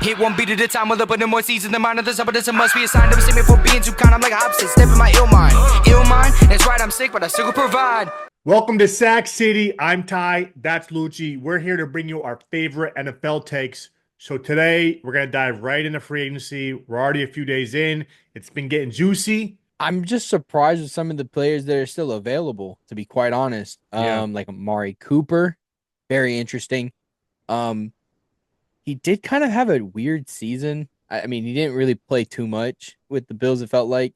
Hit one beat at a time, while up in more seasons than mine. Others up, but this must be a sign. Never see me for being too kind. I'm like a opposite, step in my ill mind. Ill mind, that's right, I'm sick, but I still provide. Welcome to Sack City. I'm Ty. That's Lucci. We're here to bring you our favorite NFL takes. So today we're gonna dive right into free agency. We're already a few days in. It's been getting juicy. I'm just surprised with some of the players that are still available, to be quite honest. Yeah. Like Amari Cooper, very interesting. Um, he did kind of have a weird season. I mean, he didn't really play too much with the Bills, it felt like.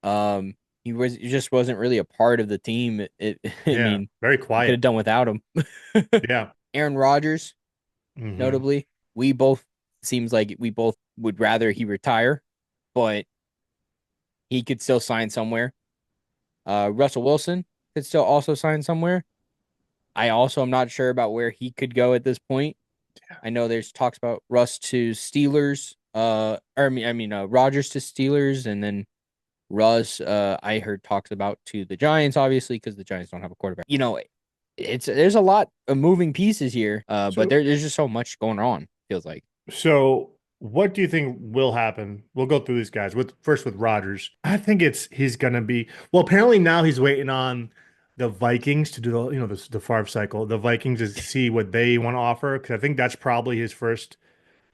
He just wasn't really a part of the team. I Yeah. mean, Very you could have quiet. done without him. Yeah. Aaron Rodgers, Hmm. notably, we both seems like we both would rather he retire, but he could still sign somewhere. Russell Wilson could still also sign somewhere. I also am not sure about where he could go at this point. I know there's talks about Russ to Steelers, Rodgers to Steelers, and then Russ. I heard talks about to the Giants, obviously, because the Giants don't have a quarterback. There's a lot of moving pieces here, but So there's just so much going on. Feels like. so what do you think will happen? We'll go through these guys. With Rodgers. I think he's gonna be well, apparently now he's waiting on the Vikings to do the Favre cycle. The Vikings to see what they want to offer because I think that's probably his first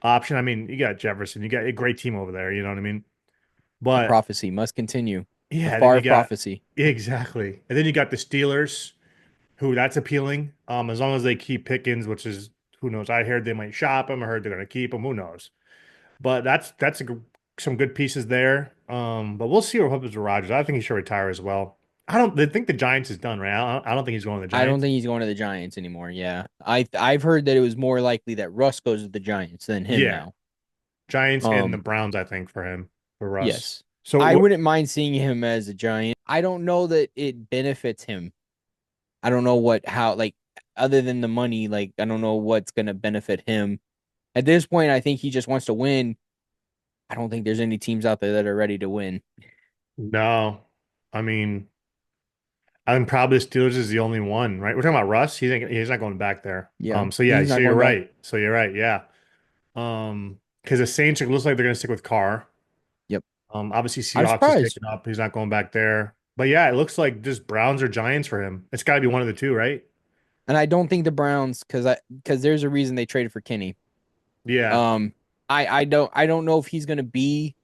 option. I mean, you got Jefferson, you got a great team over there, you know what I mean? The But prophecy must continue. The yeah, then you Favre got prophecy. exactly. And then you got the Steelers, who that's appealing. As long as they keep Pickens, which is who knows. I heard they might shop him. I heard they're gonna keep him. Who knows? But some good pieces there. But we'll see what happens with Rodgers. I think he should retire as well. They think the Giants is done, right? I don't think he's going to the I don't Giants. think he's going to the Giants anymore. Yeah, I've heard that it was more likely that Russ goes to the Giants than him Yeah, now. Giants and the Um, Browns, I think, for him, for Russ. yes, So I what? wouldn't mind seeing him as a Giant. I don't know that it benefits him. I don't know how like other than the money, like I don't know what's gonna benefit him. At this point, I think he just wants to win. I don't think there's any teams out there that are ready to win. No, I mean, I think probably the Steelers is the only one, right? We're talking about Russ. He's not going back there. Yeah, So yeah, he's so not you're going back. right. So you're right. Yeah. Because the Saints it looks like they're going to stick with Carr. Yep, Obviously I'm Seahawks is surprised, picking up. He's not going back there. But yeah, it looks like just Browns or Giants for him. It's got to be one of the two, right? and I don't think the Browns because there's a reason they traded for Kenny. Yeah. Um, I don't know if he's gonna be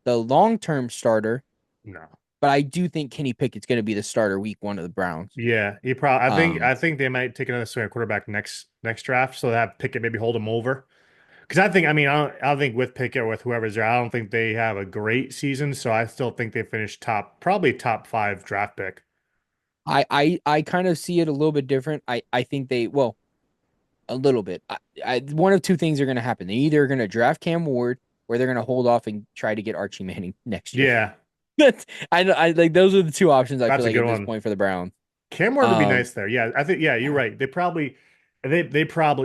the long term starter, No. but I do think Kenny Pickett's going to be the starter week one of the Browns. Yeah. He probably. Um, I think they might take another swing at quarterback next draft, so that Pickett maybe hold him over. Because I think I mean I don't think with Pickett or with whoever's there, I don't think they have a great season. So I still think they finish probably top five draft pick. I kind of see it a little bit different. I think well, a little bit. One of two things are going to happen. They either are going to draft Cam Ward or they're going to hold off and try to get Archie Manning next year. Yeah, That's I like those are the two options I feel that's a like good at this one. point for the Browns. Cam Ward would be Um, nice there. Yeah, I think. Yeah, you're right. They probably they're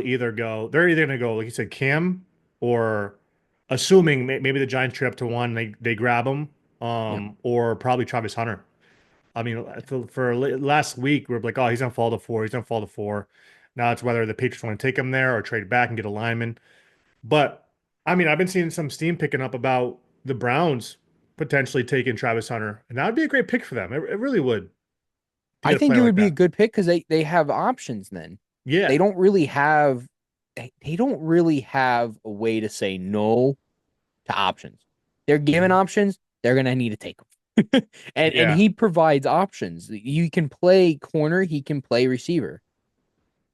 either gonna go like you said Cam or assuming maybe the Giants trade up to one they grab him yeah. or probably Travis Hunter. I mean last week we are like, oh, he's gonna fall to four. He's gonna fall to four. Now it's whether the Patriots want to take him there or trade back and get a lineman. But I mean, I've been seeing some steam picking up about the Browns potentially taking Travis Hunter, and that would be a great pick for them. It really would to I get a think player it like would be a that. good pick because they have options then. They Yeah. don't really have they don't really have a way to say no to options. They're given Mhm. options, they're gonna need to take them. And Yeah. he provides options. You can play corner, he can play receiver.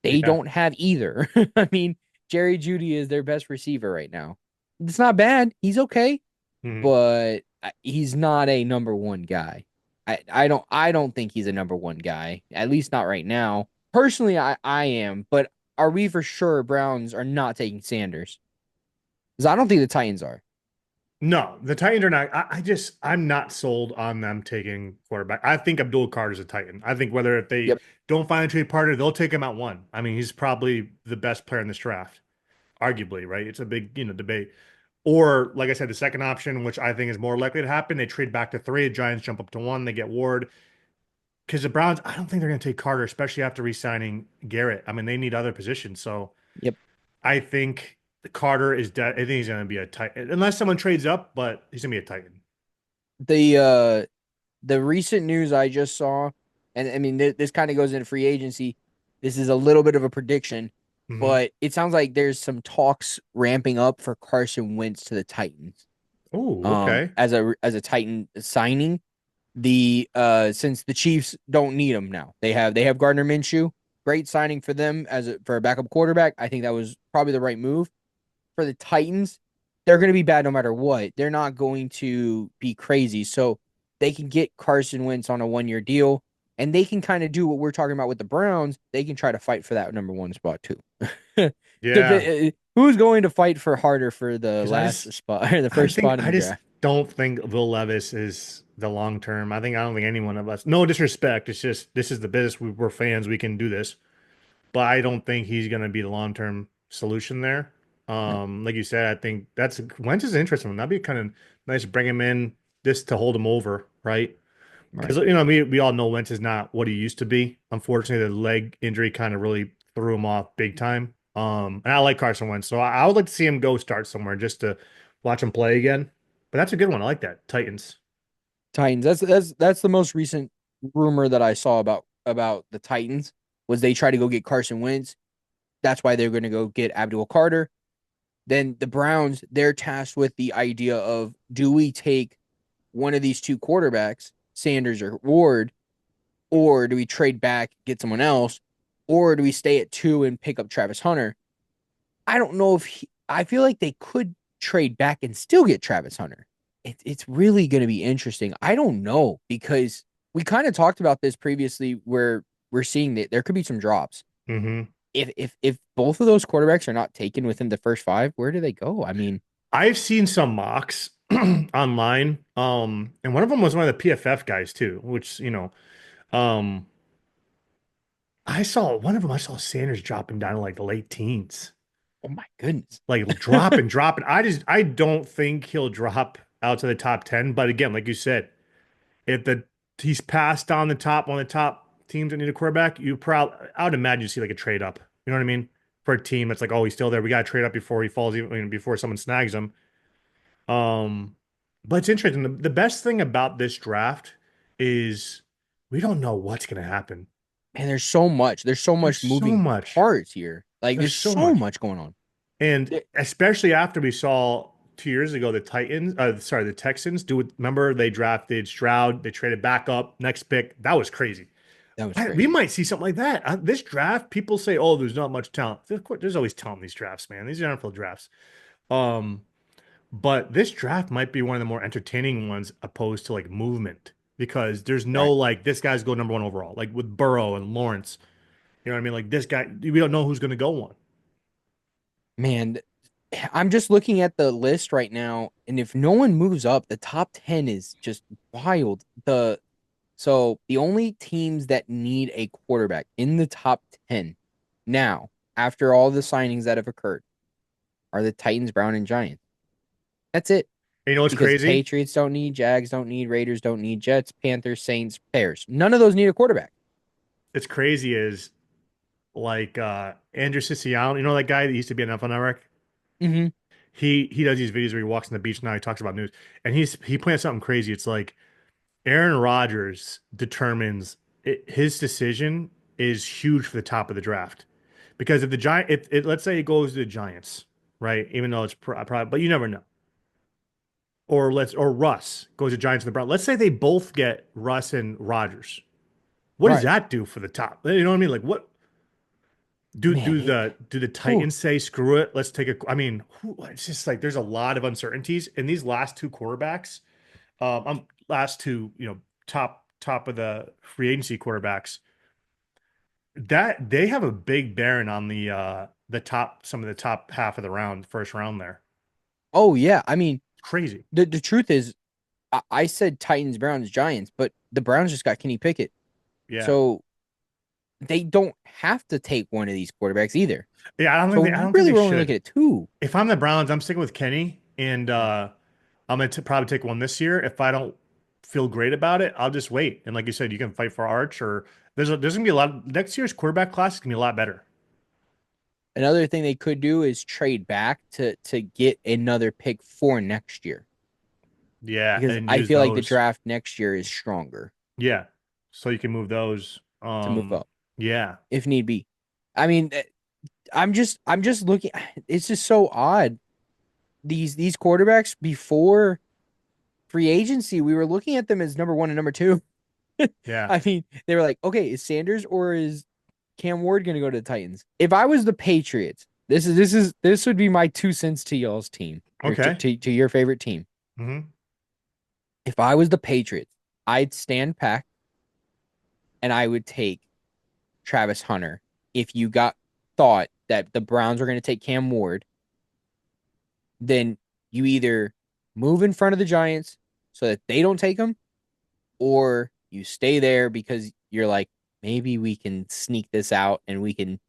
They Yeah. don't have either. I mean, Jerry Judy is their best receiver right now. It's not bad. He's okay, Mhm. but he's not a number one guy. I don't think he's a number one guy. At least not right now. Personally, I am, but are we for sure Browns are not taking Sanders? Because I don't think the Titans are. No, the Titans are not. I'm not sold on them taking quarterback. I think Abdul Carter's a Titan. I think whether if they Yep. don't find a trade partner, they'll take him at one. I mean, he's probably the best player in this draft, arguably, right? It's a big, debate. Or, like I said, the second option, which I think is more likely to happen, they trade back to three. The Giants jump up to one. They get Ward. Because the Browns, I don't think they're going to take Carter, especially after re-signing Garrett. I mean, they need other positions. So Yep. I think Carter is dead. I think he's going to be a Titan unless someone trades up, but he's going to be a Titan. The recent news I just saw, and I mean this kind of goes into free agency. This is a little bit of a prediction, Hmm. but it sounds like there's some talks ramping up for Carson Wentz to the Titans. Oh, okay. As a Titan signing, the since the Chiefs don't need him now. They have Gardner Minshew. Great signing for them for a backup quarterback. I think that was probably the right move. For the Titans, they're going to be bad no matter what. They're not going to be crazy. So they can get Carson Wentz on a 1 year deal, and they can kind of do what we're talking about with the Browns. They can try to fight for that number one spot too. Yeah, Who's going to fight for harder for the because last spot or the first spot in I the just draft? don't think Will Levis is the long term. I don't think any one of us. No disrespect. It's just this is the business. We're fans. We can do this, but I don't think he's going to be the long term solution there. No, Like you said, I think that's Wentz is an interesting one. That'd be kind of nice to bring him in just to hold him over, right? Because right. we all know Wentz is not what he used to be. Unfortunately, the leg injury kind of really threw him off big time. And I like Carson Wentz, so I would like to see him go start somewhere just to watch him play again. But that's a good one. I like that. Titans. Titans. That's the most recent rumor that I saw about the Titans was they try to go get Carson Wentz. That's why they're going to go get Abdul Carter. Then the Browns, they're tasked with the idea of do we take one of these two quarterbacks, Sanders or Ward, or do we trade back, get someone else, or do we stay at two and pick up Travis Hunter? I don't know I feel like they could trade back and still get Travis Hunter. It's really going to be interesting. I don't know because we kind of talked about this previously where we're seeing that there could be some drops. Hmm. If both of those quarterbacks are not taken within the first five, where do they go? I mean, I've seen some mocks online, and one of them was one of the PFF guys too, which um, I saw one of them. I saw Sanders dropping down to like the late teens. oh my goodness. Like dropping. I don't think he'll drop out to the top 10. But again, like you said, if the he's passed down the top one of the top teams that need a quarterback, I would imagine you see like a trade up. You know what I mean? For a team that's like, oh, he's still there. We got to trade up before he falls, even before someone snags him. Um, but it's interesting. The best thing about this draft is we don't know what's gonna happen. Man, there's so much. There's so There's much so moving much. parts here. Like There's there's so so much. much going on. And Th- especially after we saw 2 years ago the Texans do it. Remember they drafted Stroud, they traded back up, next pick. That was crazy. That was We crazy. might see something like that. This draft, people say, "Oh, there's not much talent." Of course, there's always talent in these drafts, man. These are NFL drafts. Um, but this draft might be one of the more entertaining ones opposed to like movement because there's no Exactly. like this guy's go number one overall, like with Burrow and Lawrence. You know what I mean? Like this guy, we don't know who's going to go one. Man, I'm just looking at the list right now, and if no one moves up, the top 10 is just wild. The only teams that need a quarterback in the top 10 now, after all the signings that have occurred, are the Titans, Brown, and Giants. That's it. And you know what's Because the crazy? Patriots don't need, Jags don't need, Raiders don't need, Jets, Panthers, Saints, Bears. None of those need a quarterback. It's crazy is like Andrew Siciliano, you know that guy that used to be an NFL Network? Hmm. He does these videos where he walks on the beach now, he talks about news. And he plans something crazy. It's like Aaron Rodgers determines his decision is huge for the top of the draft. Because if the Giant if it let's say it goes to the Giants, right? Even though it's probably but you never know. Or Russ goes to Giants and the Browns. Let's say they both get Russ and Rodgers. What does Right. that do for the top? You know what I mean? Like what Man, do the whew, Titans say screw it? Let's take a. I mean, it's just like there's a lot of uncertainties in these last two quarterbacks. Last two, top of the free agency quarterbacks that they have a big bearing on the top some of the top half of the round, first round there. oh yeah. I mean, It's crazy. the truth is, I said Titans, Browns, Giants, but the Browns just got Kenny Pickett. Yeah. So they don't have to take one of these quarterbacks either. Yeah, I So don't think really, they we're only looking should. at two. If I'm the Browns, I'm sticking with Kenny, and I'm gonna probably take one this year. If I don't feel great about it, I'll just wait. And like you said, you can fight for Arch, or there's gonna be a lot. Next year's quarterback class is gonna be a lot better. Another thing they could do is trade back to get another pick for next year Yeah, because and I use feel like the those. draft next year is stronger Yeah. So you can move those. to move up Yeah. if need be. I mean, I'm just looking. It's just so odd. These quarterbacks before free agency, we were looking at them as number one and number two. Yeah. I mean, they were like, okay, is Sanders or is Cam Ward going to go to the Titans? If I was the Patriots, this would be my 2 cents to y'all's team or Okay. to your favorite team. Mm-hmm. If I was the Patriots, I'd stand back and I would take Travis Hunter. If you got thought that the Browns were going to take Cam Ward, then you either move in front of the Giants so that they don't take him, or you stay there because you're like, maybe we can sneak this out and we can,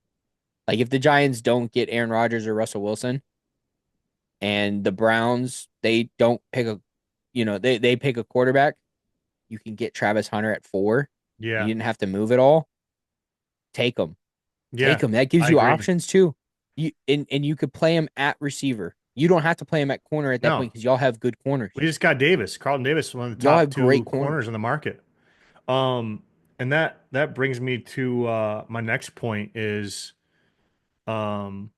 like, if the Giants don't get Aaron Rodgers or Russell Wilson and the Browns, they don't pick they pick a quarterback, you can get Travis Hunter at 4. You Yeah. didn't have to move at all. Take him. Take Yeah. him. That gives I you agree. options too. And you could play him at receiver. You don't have to play him at corner at that No, point because y'all have good corners. we just got Davis. Carlton Davis, one of the Y'all top have great two corners. corners in the market. And that brings me to my next point is um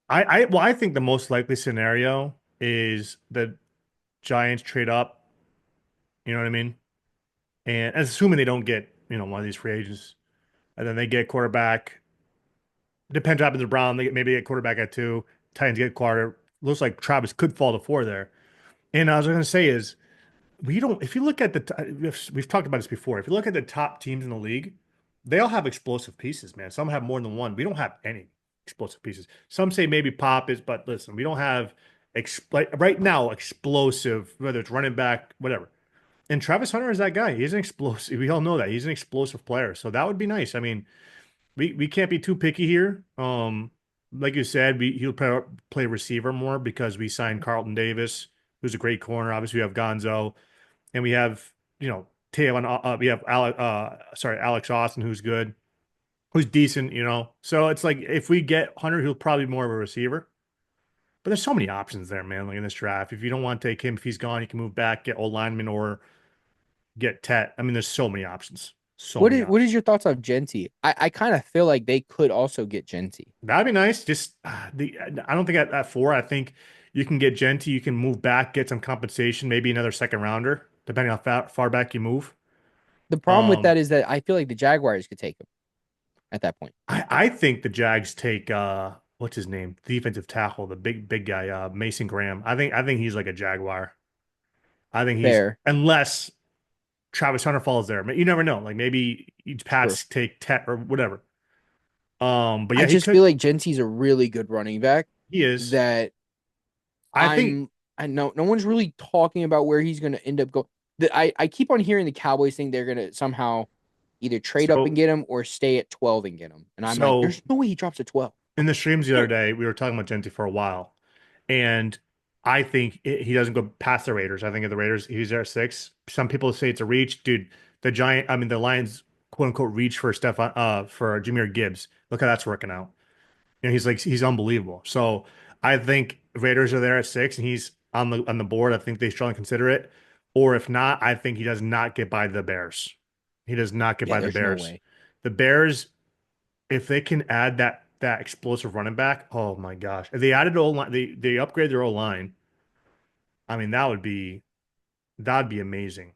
I think the most likely scenario is the Giants trade up, you know what I mean? And assuming they don't get, one of these free agents, and then they get quarterback. Depends what happens to Brown. They maybe get quarterback at 2. Titans get quarter. Looks like Travis could fall to 4 there. And I was going to say is we don't. If you look at we've talked about this before. If you look at the top teams in the league, they all have explosive pieces, man. Some have more than one. We don't have any explosive pieces. Some say maybe Pop is, but listen, we don't have like right now explosive. Whether it's running back, whatever. And Travis Hunter is that guy. He's an explosive. We all know that he's an explosive player. So that would be nice. I mean, we can't be too picky here. Like you said, he'll play receiver more because we signed Carlton Davis, who's a great corner. Obviously, we have Gonzo, and we have Taylor. We have Alex Austin, who's good, who's decent. So it's like if we get Hunter, he'll probably be more of a receiver. But there's so many options there, man. Like in this draft, if you don't want to take him, if he's gone, you can move back, get old lineman, or get Tet. I mean, there's so many options. So What many is what is options. your thoughts on Genty? I kind of feel like they could also get Genty. That'd be nice. Just I don't think at 4. I think you can get Genty. You can move back, get some compensation, maybe another second rounder, depending on how far back you move. The problem with Um, that is that I feel like the Jaguars could take him at that point. I think the Jags take what's his name, defensive tackle, the big guy, Mason Graham. I think he's like a Jaguar. I think he's Fair, unless Travis Hunter falls there. You never know. Like maybe each true. Pats take Tet or whatever. But I yeah, he just feel could. like Genty's a really good running back He is. that I think I know no one's really talking about where he's going to end up going. I keep on hearing the Cowboys think they're going to somehow either trade up and so. get him or stay at 12 and get him. And I'm like, So there's no way he drops to 12. in the streams the other day, we were talking about Genty for a while, and I think he doesn't go past the Raiders. I think at the Raiders, he's there at 6. Some people say it's a reach, dude. The Lions, quote unquote, reach for for Jahmyr Gibbs. Look how that's working out. He's unbelievable. So I think Raiders are there at 6, and he's on the board. I think they strongly consider it. Or if not, I think he does not get by the Bears. He does not get Yeah, by the there's no Bears. way. The Bears, if they can add that explosive running back, oh my gosh! If they added O line, they upgrade their O line. I mean, that'd be amazing.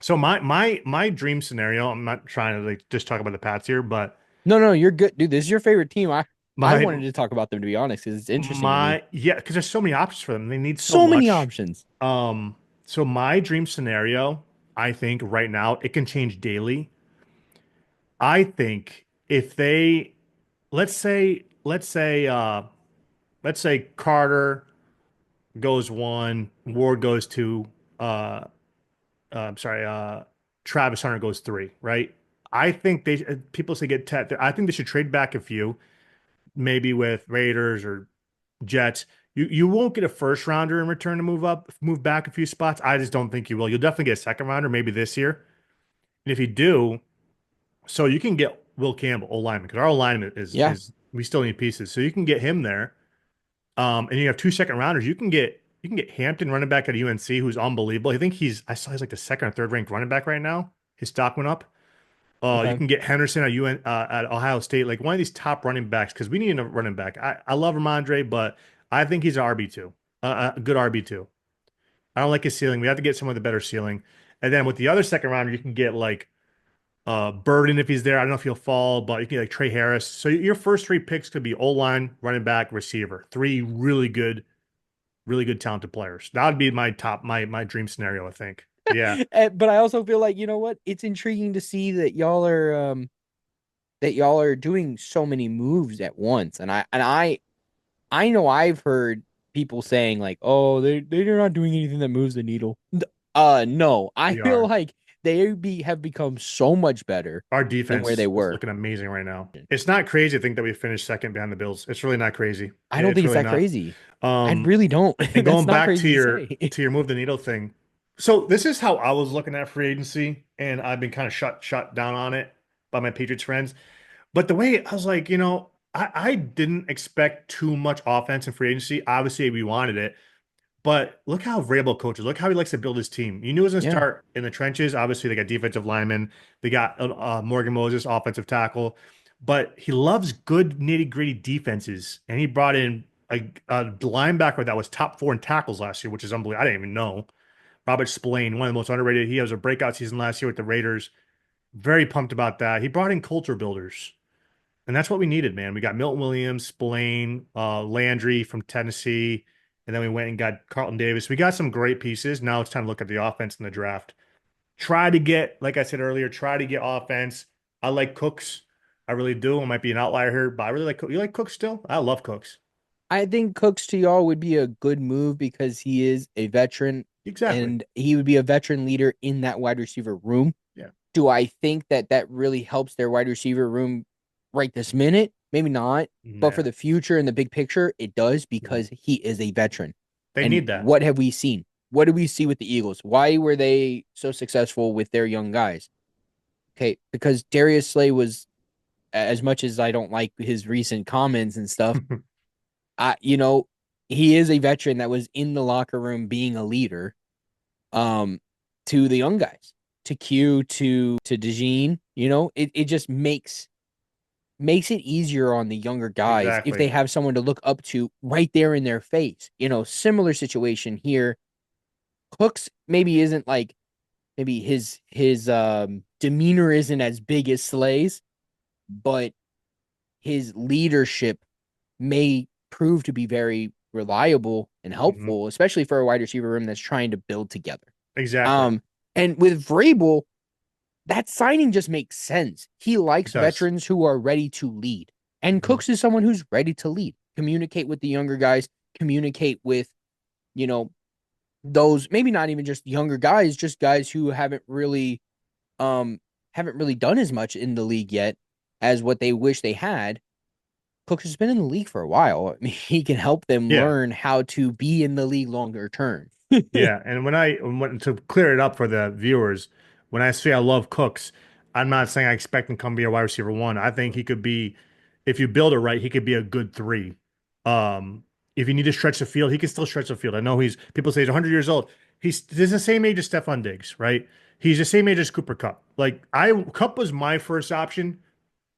So my dream scenario. I'm not trying to like just talk about the Pats here, but No, you're good, dude. This is your favorite team. I my wanted to talk about them to be honest because it's interesting to me. my yeah, because there's so many options for them. They need so So many much. options. So my dream scenario, I think right now it can change daily. I think if they, let's say Carter goes 1, Ward goes 2, I'm sorry, Travis Hunter goes 3, right? I think people say get Tet. I think they should trade back a few, maybe with Raiders or Jets. You won't get a first rounder in return to move back a few spots. I just don't think you will. You'll definitely get a second rounder, maybe this year. And if you do, so you can get Will Campbell, O lineman, because our O lineman is Yeah, is We still need pieces. So you can get him there. And you have 2 second rounders. You can get Hampton running back at UNC, who's unbelievable. I saw he's like the second or third ranked running back right now. His stock went up. You Okay. can get Henderson at at Ohio State, like one of these top running backs, because we need a running back. I love Ramondre, but I think he's an RB2, a good RB2. I don't like his ceiling. We have to get someone with a better ceiling. And then with the other second rounder, you can get like Burden if he's there. I don't know if he'll fall, but you can get like Trey Harris. So your first three picks could be O-line, running back, receiver. Three really good talented players. That would be my top, my dream scenario, I think. Yeah, But I also feel like, you know what? It's intriguing to see that y'all are doing so many moves at once. And I know I've heard people saying like, "Oh, they're not doing anything that moves the needle." No, I we feel are. like have become so much better Our than where they defense is were. looking amazing right now. It's not crazy to think that we finished second behind the Bills. It's really not crazy. I don't It's think it's really that not. crazy. I Um, really don't. and That's going not back to crazy to your say. move the needle thing. So this is how I was looking at free agency, and I've been kind of shut down on it by my Patriots friends. But the way I was like, I didn't expect too much offense in free agency. Obviously, we wanted it. But look how Vrabel coaches. Look how he likes to build his team. You knew it was going to Yeah. start in the trenches. Obviously, they got defensive linemen. They got Morgan Moses, offensive tackle. But he loves good nitty gritty defenses. And he brought in a linebacker that was top 4 in tackles last year, which is unbelievable. I didn't even know. Robert Spillane, one of the most underrated. He has a breakout season last year with the Raiders. Very pumped about that. He brought in culture builders. And that's what we needed, man. We got Milton Williams, Spillane, Landry from Tennessee, and then we went and got Carlton Davis. We got some great pieces. Now it's time to look at the offense in the draft. Try to get, like I said earlier, try to get offense. I like Cooks. I really do. I might be an outlier here, but I really like Cooks. You like Cooks still? I love Cooks. I think Cooks to y'all would be a good move because he is a veteran Exactly. and he would be a veteran leader in that wide receiver room. Yeah. Do I think that that really helps their wide receiver room right this minute? Maybe not, but for Nah. the future and the big picture, it does because he is a veteran. They And need that. what have we seen? What did we see with the Eagles? Why were they so successful with their young guys? Okay, because Darius Slay was, as much as I don't like his recent comments and stuff, I you know, he is a veteran that was in the locker room being a leader um to the young guys, to Q, to DeJean, it just makes it easier on the younger guys if they Exactly. have someone to look up to right there in their face. Similar situation here. Cooks maybe isn't like maybe his demeanor isn't as big as Slay's, but his leadership may prove to be very reliable and Mhm. helpful, especially for a wide receiver room that's trying to build together. Exactly. And with Vrabel, that signing just makes sense. He It likes does. veterans who are ready to lead. And Mhm. Cooks is someone who's ready to lead, communicate with the younger guys, communicate with, you know, those maybe not even just younger guys, just guys who haven't really done as much in the league yet as what they wish they had. Cooks has been in the league for a while. I mean, he can help them Yeah. learn how to be in the league longer term. Yeah, and to clear it up for the viewers, when I say I love Cooks, I'm not saying I expect him to come be a wide receiver one. I think he could be, if you build it right, he could be a good three. Um, if you need to stretch the field, he can still stretch the field. I know people say he's 100 years old. He's the same age as Stephon Diggs, right? He's the same age as Cooper Cup. Cup was my first option,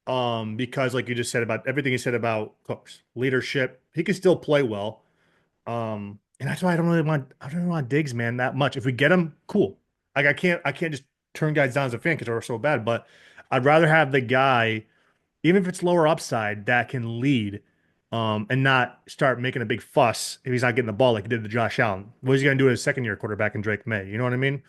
because like you just said about everything you said about Cooks, leadership, he can still play well. And that's why I don't really want Diggs, man, that much. If we get him, cool. Like I can't just turn guys down as a fan because they're so bad. But I'd rather have the guy, even if it's lower upside, that can lead, and not start making a big fuss if he's not getting the ball like he did to Josh Allen. What is he gonna do as a second year quarterback in Drake May? You know what I mean?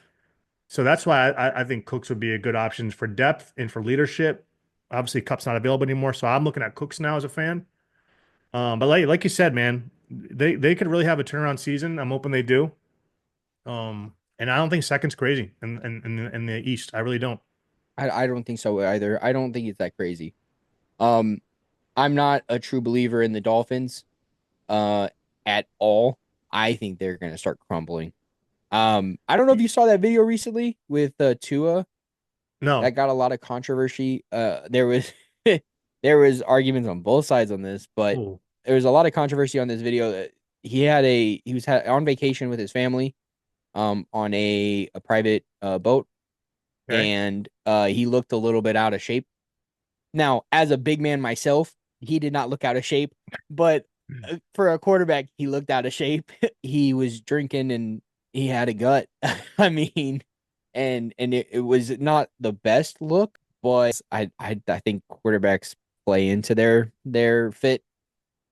So that's why I think Cooks would be a good option for depth and for leadership. Obviously, Cup's not available anymore, so I'm looking at Cooks now as a fan. But like you said, man, they could really have a turnaround season. I'm hoping they do. And I don't think second's crazy in the East. I really don't. I don't think so either. I don't think it's that crazy. Um, I'm not a true believer in the Dolphins uh at all. I think they're gonna start crumbling. I don't know if you saw that video recently with Tua that No. got a lot of controversy. There was there was arguments on both sides on this, but Oh, there was a lot of controversy on this video. He was on vacation with his family, on a private boat, okay. and he looked a little bit out of shape. Now, as a big man myself, he did not look out of shape, but for a quarterback, he looked out of shape. He was drinking and he had a gut. I mean, and it was not the best look, but I think quarterbacks play into their fit.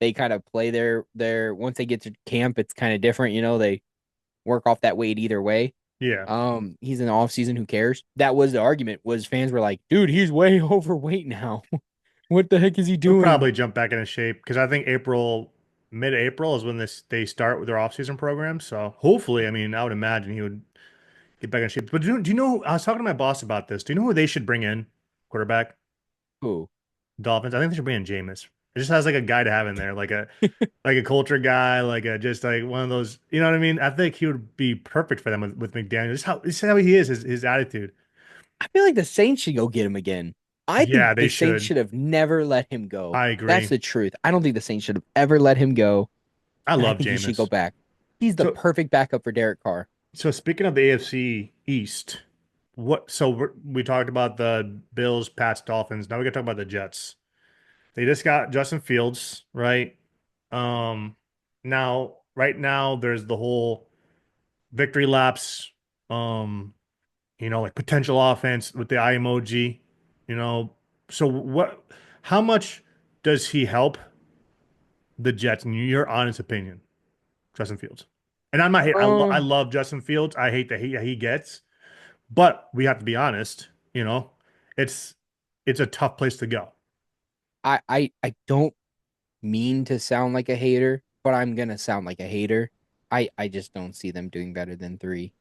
They kind of play their once they get to camp, it's kind of different, they work off that weight either way. Yeah. He's in the off season, who cares? That was the argument, was fans were like, dude, he's way overweight now. What the heck is he He'll doing? probably jump back into shape because I think mid-April is when they start with their off-season program. So hopefully, I mean, I would imagine he would get back in shape. But do you know, I was talking to my boss about this. Do you know who they should bring in quarterback? Who? Dolphins. I think they should bring in Jameis. It just has like a guy to have in there, like a culture guy, like a just like one of those. You know what I mean? I think he would be perfect for them with McDaniel. Just how he is, his attitude. I feel like the Saints should go get him again. I think Yeah, they the Saints should. should have never let him go. I That's agree. the truth. I don't think the Saints should have ever let him go, I and I love think he should go Jameis. back. He's the So perfect backup for Derek Carr. So speaking of the AFC East, we talked about the Bills, Pats, Dolphins. Now we got to talk about the Jets. They just got Justin Fields, right? Um, right now there's the whole victory laps, um, like potential offense with the eye emoji, you know. So how much does he help the Jets in your honest opinion, Justin Fields? And I'm not hate. I Um, love Justin Fields. I hate the hate that he gets. But we have to be honest, it's it's a tough place to go. I don't mean to sound like a hater, but I'm gonna sound like a hater. I just don't see them doing better than 3.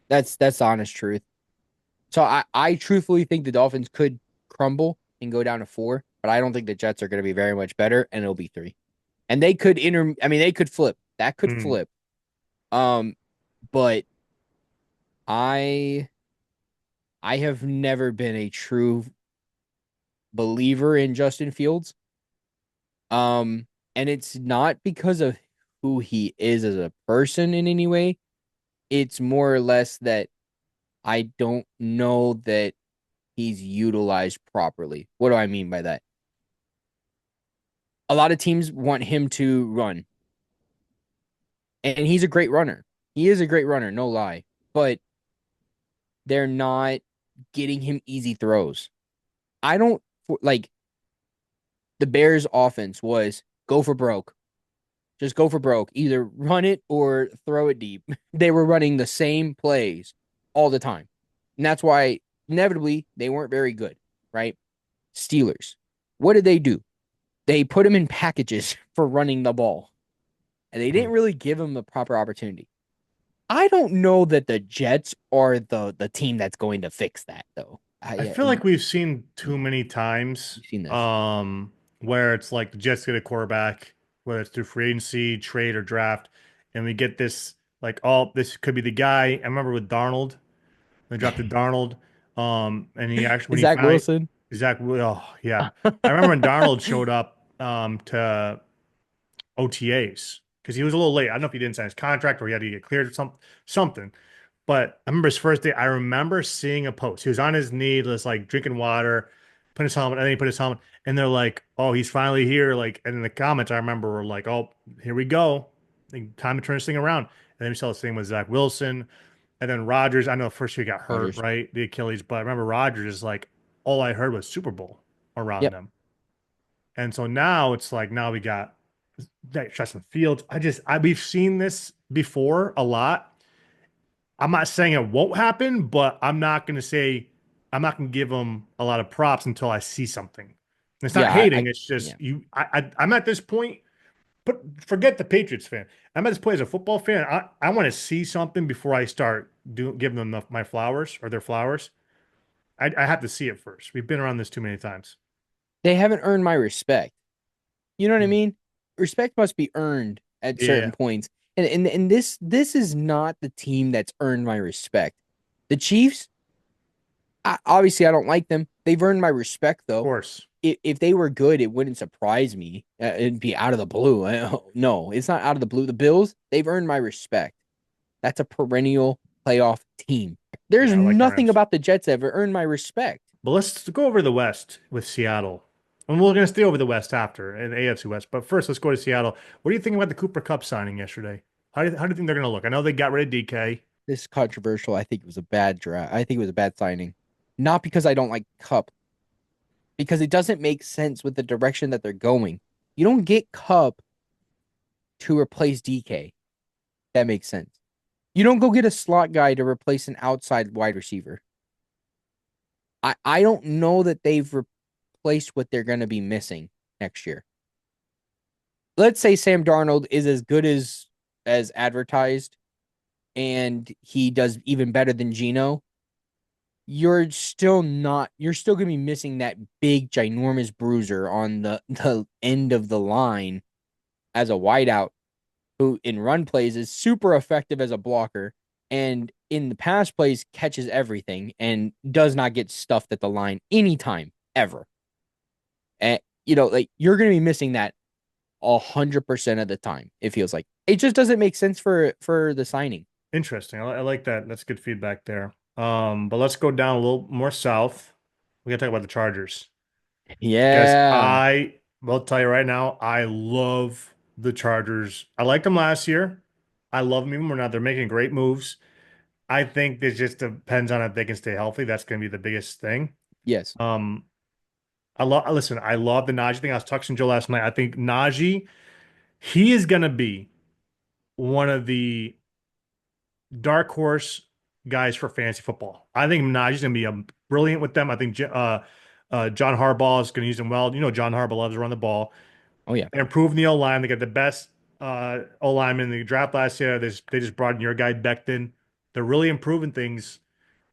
That's the honest truth. So I truthfully think the Dolphins could crumble and go down to 4, but I don't think the Jets are going to be very much better, and it'll be 3. And they could I mean, they could flip. That could Mm. flip. Um, but I I have never been a true believer in Justin Fields. And it's not because of who he is as a person in any way. It's more or less that I don't know that he's utilized properly. What do I mean by that? A lot of teams want him to run, and he's a great runner. He is a great runner, no lie, but they're not getting him easy throws. I don't like the Bears' offense was go for broke. Just go for broke. Either run it or throw it deep. They were running the same plays all the time. And that's why inevitably they weren't very good, right? Steelers. What did they do? They put him in packages for running the ball, and they didn't really give him the proper opportunity. I don't know that the Jets are the team that's going to fix that, though. I feel like we've seen too many times You've seen this. where it's like the Jets get a quarterback, whether it's through free agency, trade, or draft, and we get this like, oh, this could be the guy. I remember with Darnold, they drafted Darnold, and he actually when he Zach finally Wilson. oh yeah, I remember when Darnold showed up to OTAs because he was a little late. I don't know if he didn't sign his contract or he had to get cleared or something. But I remember his first day. I remember seeing a post. He was on his knee, just like drinking water, put his helmet, and then he put his helmet, and they're like, "Oh, he's finally here!" Like, and in the comments, I remember were like, "Oh, here we go, like, time to turn this thing around." And then we saw the same with Zach Wilson, and then Rodgers. I know first year he got hurt, Rodgers. right, the Achilles, but I remember Rodgers is like, all I heard was Super Bowl around Yep. them. And so now it's like now we got Justin Fields. We've seen this before a lot. I'm not saying it won't happen, but I'm not going to give him a lot of props until I see something. And it's not Yeah. hating. It's Yeah. just I'm at this point. But forget the Patriots fan. I'm at this point as a football fan. I want to see something before I start giving them my flowers or their flowers. I have to see it first. We've been around this too many times. They haven't earned my respect. You know what I Mm. mean? Respect must be earned at certain Yeah. points. And this is not the team that's earned my respect. The Chiefs, Obviously, I don't like them. They've earned my respect, Of though. course. If they were good, it wouldn't surprise me. It'd be out of the blue. No, it's not out of the blue. The Bills, they've earned my respect. That's a perennial playoff team. There's Yeah, I like the nothing Rams. about the Jets that ever earned my respect. But let's go over the West with Seattle. And we're going to stay over the West after, in the AFC West. But first, let's go to Seattle. What do you think about the Cooper Cup signing yesterday? How do you think they're going to look? I know they got rid of DK. This is controversial. I think it was a bad draft. I think it was a bad signing. Not because I don't like Cup, because it doesn't make sense with the direction that they're going. You don't get Cup to replace DK. That makes sense. You don't go get a slot guy to replace an outside wide receiver. I don't know that they've replaced what they're going to be missing next year. Let's say Sam Darnold is as good as advertised and he does even better than Geno. You're still going to be missing that big ginormous bruiser on the end of the line as a wideout who in run plays is super effective as a blocker and in the pass plays catches everything and does not get stuffed at the line anytime ever. And like you're going to be missing that 100% of the time. It feels like it just doesn't make sense for the signing. Interesting. I like that. That's good feedback there. But let's go down a little more south. We got to talk about the Chargers. Yes, Yeah. I will tell you right now, I love the Chargers. I liked them last year. I love them even more now. They're making great moves. I think it just depends on if they can stay healthy. That's going to be the biggest thing. Yes. Um, I love the Najee thing. I was talking to Joe last night. I think Najee, he is going to be one of the dark horse guys for fantasy football. I think Najee's going to be brilliant with them. I think John Harbaugh is going to use him well. John Harbaugh loves to run the ball. Oh yeah. They're improving the O-line. They got the best O-lineman in the draft last year. They just brought in your guy Becton. They're really improving things.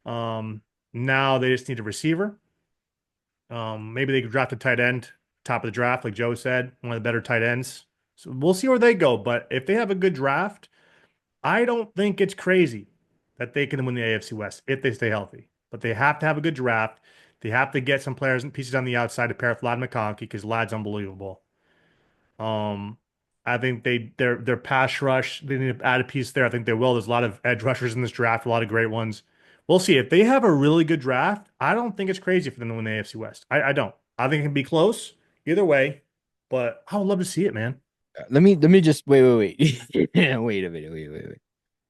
Now they just need a receiver. Maybe they could draft a tight end, top of the draft, like Joe said, one of the better tight ends. So we'll see where they go. But if they have a good draft, I don't think it's crazy that they can win the AFC West if they stay healthy. But they have to have a good draft. They have to get some players and pieces on the outside to pair with Ladd McConkey because Ladd's unbelievable. Um, I think their pass rush, they need to add a piece there. I think they will. There's a lot of edge rushers in this draft, a lot of great ones. We'll see. If they have a really good draft, I don't think it's crazy for them to win the AFC West. I don't. I think it can be close either way, but I would love to see it, man. Let me just wait. Wait a minute. Wait.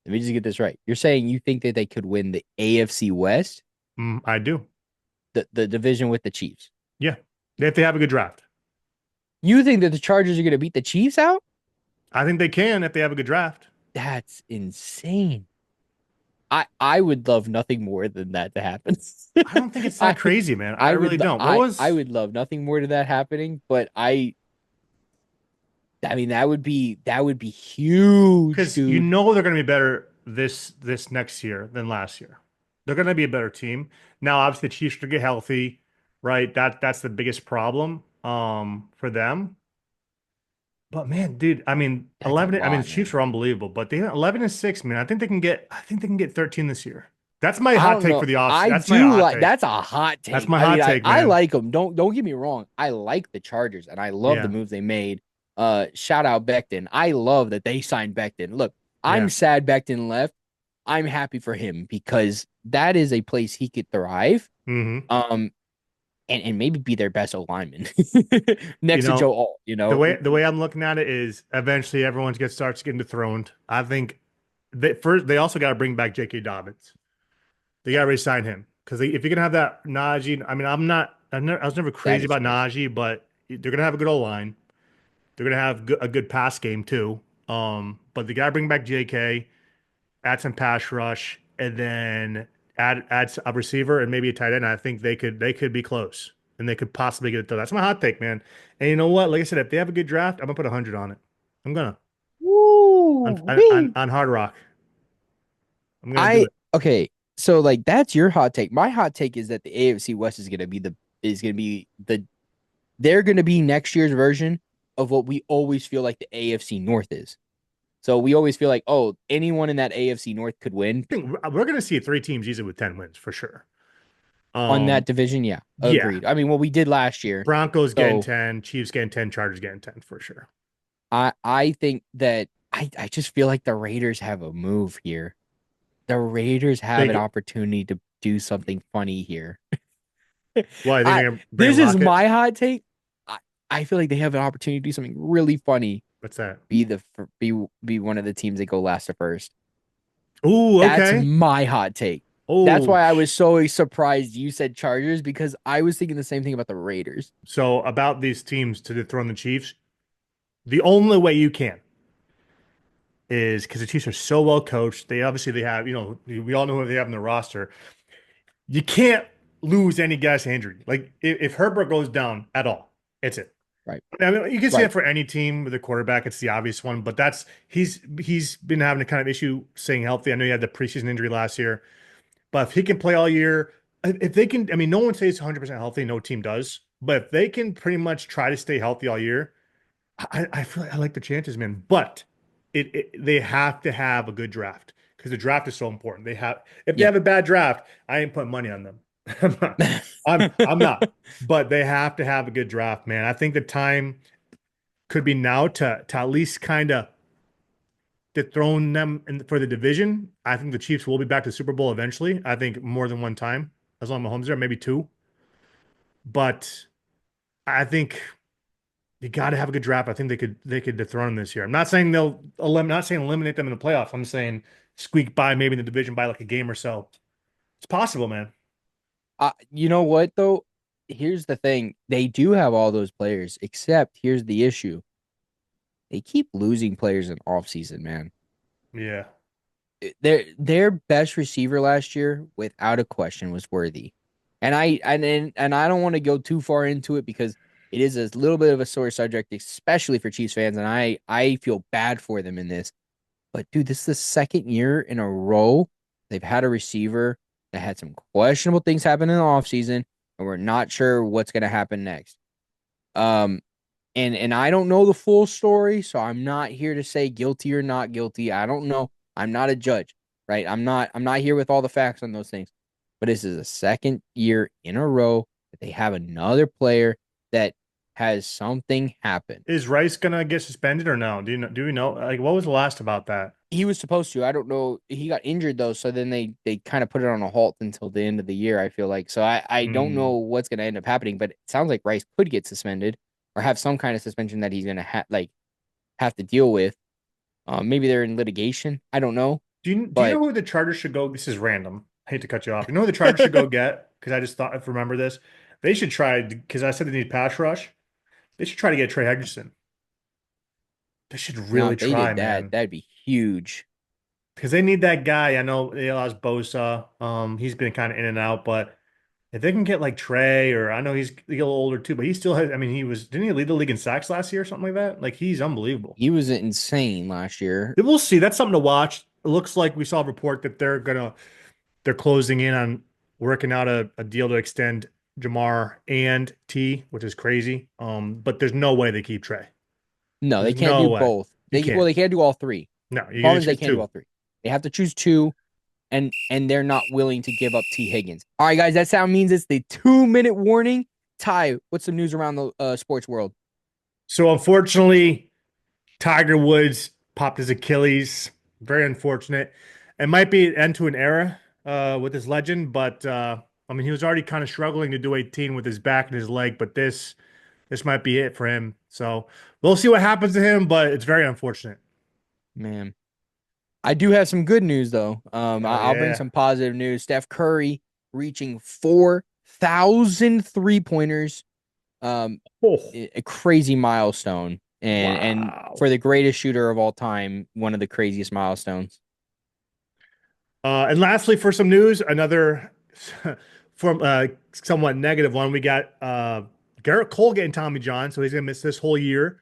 Let me just get this right. You're saying you think that they could win the AFC West, I do. the division with the Chiefs? Yeah. If they have a good draft. You think that the Chargers are going to beat the Chiefs out? I think they can if they have a good draft. That's insane. I would love nothing more than that to happen. I don't think it's that crazy, man. I really don't. I would love nothing more to that happening, but I mean that would be huge, Because dude. they're going to be better this next year than last year. They're going to be a better team. Now, obviously, the Chiefs should get healthy, right? That's the biggest problem for them. But man, dude, I mean, That's a 11. I mean, lot, the Chiefs man. are unbelievable, but they 11-6, man. I think they can get 13 this year. That's my I hot don't take know. for the offseason. I That's my do hot like take. that's a hot That's take. my I mean, hot take, I man. like them. Don't get me wrong. I like the Chargers and I love the Yeah, moves they made. Shout out Becton. I love that they signed Becton. Look, I'm yeah. sad Becton left. I'm happy for him because that is a place he could thrive. hmm Um, and maybe be their best O lineman You next to Joe know, Alt. the way I'm looking at it is eventually everyone starts getting dethroned. I think they also got to bring back J.K. Dobbins. They got to resign him because if you're gonna have that Najee, I mean, I was never That crazy is about crazy. Najee, but they're gonna have a good old line. They're gonna have a good pass game too. But they got to bring back J.K., add some pass rush, and then add a receiver and maybe a tight end. I think they could be close and they could possibly get it done. That's my hot take, man. And you know what? Like I said, if they have a good draft, I'm gonna put 100 on it. I'm gonna Woo wee. on Hard Rock. I'm gonna do I it. okay. So like that's your hot take. My hot take is that the AFC West is gonna be the they're gonna be next year's version of what we always feel like the AFC North is. So we always feel like, oh, anyone in that AFC North could win. I think we're gonna see 3 teams easily with 10 wins for sure. On that division, yeah, Yeah. agreed. I mean, what we did last year. Broncos getting So 10, Chiefs getting 10, Chargers getting 10 for sure. I think that I just feel like the Raiders have a move here. The Raiders have an They opportunity to do something funny here. Why are they I gonna bring This is Lockett? my hot take. I, I feel like they have an opportunity to do something really funny. What's that? Be one of the teams that go last to first. Ooh, That's okay. my hot take. That's Oh, why I was so surprised you said Chargers because I was thinking the same thing about the Raiders. so about these teams to dethrone the Chiefs, the only way you can is because the Chiefs are so well coached. They have, we all know who they have in the roster. You can't lose any guys to injury. Like if Herbert goes down at all, it's it. Right. I mean, you can say Right. it for any team with a quarterback. It's the obvious one, but he's been having a kind of issue staying healthy. I know he had the preseason injury last year, but if he can play all year, if they can, I mean, no one says 100% healthy. No team does, but if they can pretty much try to stay healthy all year, I feel like I like the chances, man. But they have to have a good draft because the draft is so important. If they Yeah. have a bad draft, I ain't putting money on them. I'm not. I'm not. But they have to have a good draft, man. I think the time could be now to at least kind of dethrone them for the division. I think the Chiefs will be back to the Super Bowl eventually. I think more than one time, as long as Mahomes is there, maybe two. But I think you got to have a good draft. I think they could dethrone them this year. I'm not saying not saying eliminate them in the playoffs. I'm saying squeak by maybe in the division by like a game or so. It's possible, man. You know what though? Here's the thing. They do have all those players, except here's the issue. They keep losing players in off season, man. Yeah. Their best receiver last year, without a question, was Worthy. And I don't want to go too far into it because it is a little bit of a sore subject, especially for Chiefs fans, and I feel bad for them in this. But dude, this is the second year in a row they've had a receiver that had some questionable things happen in the offseason, and we're not sure what's gonna happen next. Um, and I don't know the full story, so I'm not here to say guilty or not guilty. I don't know. I'm not a judge, right? I'm not here with all the facts on those things. But this is the second year in a row that they have another player that has something happen. Is Rice gonna get suspended or no? Do we know? Like, what was the last about that? He was supposed to. I don't know. He got injured though, so then they kind of put it on a halt until the end of the year, I feel like. So I don't Hmm. know what's gonna end up happening, but it sounds like Rice could get suspended or have some kind of suspension that he's gonna have to deal with. Maybe they're in litigation. I don't know. Do you know But who the Chargers should go? This is random. I hate to cut you off. You know who the Chargers should go get? Because I just thought, if I remember this, they should try because I said they need pass rush. They should try to get Trey Hendrickson. They should now really if they try, did that, man, that'd be huge. because they need that guy. I know they lost Bosa. He's been kind of in and out, but if they can get like Trey, or I know he's a little older too, but he still has. I mean, didn't he lead the league in sacks last year or something like that? Like he's unbelievable. He was insane last year. We'll see. That's something to watch. It looks like we saw a report that they're closing in on working out a deal to extend Jamar and T, which is crazy. But there's no way they keep Trey. No, they There's can't no do way. both. You can't. They can't do all three. No, The you got problem to is they choose can't do all two. three. They have to choose two, and they're not willing to give up T. Higgins. All right, guys, that sound means it's the 2 minute warning. Ty, what's some news around the sports world? So unfortunately, Tiger Woods popped his Achilles. Very unfortunate. It might be an end to an era with this legend, but I mean, he was already kind of struggling to do 18 with his back and his leg, but this might be it for him. So we'll see what happens to him, but it's very unfortunate. Man, I do have some good news though. Oh I'll bring yeah. some positive news. Steph Curry reaching 4,000 3-pointers. Oh, A crazy milestone, and wow. for the greatest shooter of all time, one of the craziest milestones. And lastly, for some news, another from somewhat negative one. We got Garrett Cole getting Tommy John, so he's gonna miss this whole year.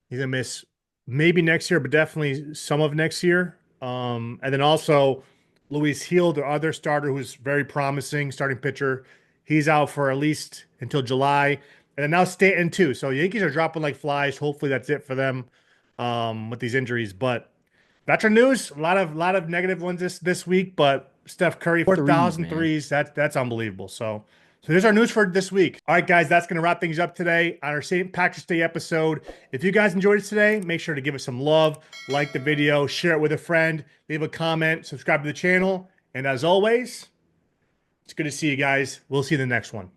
He's gonna miss maybe next year, but definitely some of next year. And then also Luis Hill, the other starter who's very promising, starting pitcher. He's out for at least until July. And then now Stanton too. So Yankees are dropping like flies. Hopefully that's it for them with these injuries. But that's our news. A lot of negative ones this week, but Steph Curry, Threes, 4,000 man. threes. That's unbelievable. So there's our news for this week. All right, guys, that's going to wrap things up today on our St. Patrick's Day episode. If you guys enjoyed it today, make sure to give us some love, like the video, share it with a friend, leave a comment, subscribe to the channel. And as always, it's good to see you guys. We'll see you in the next one.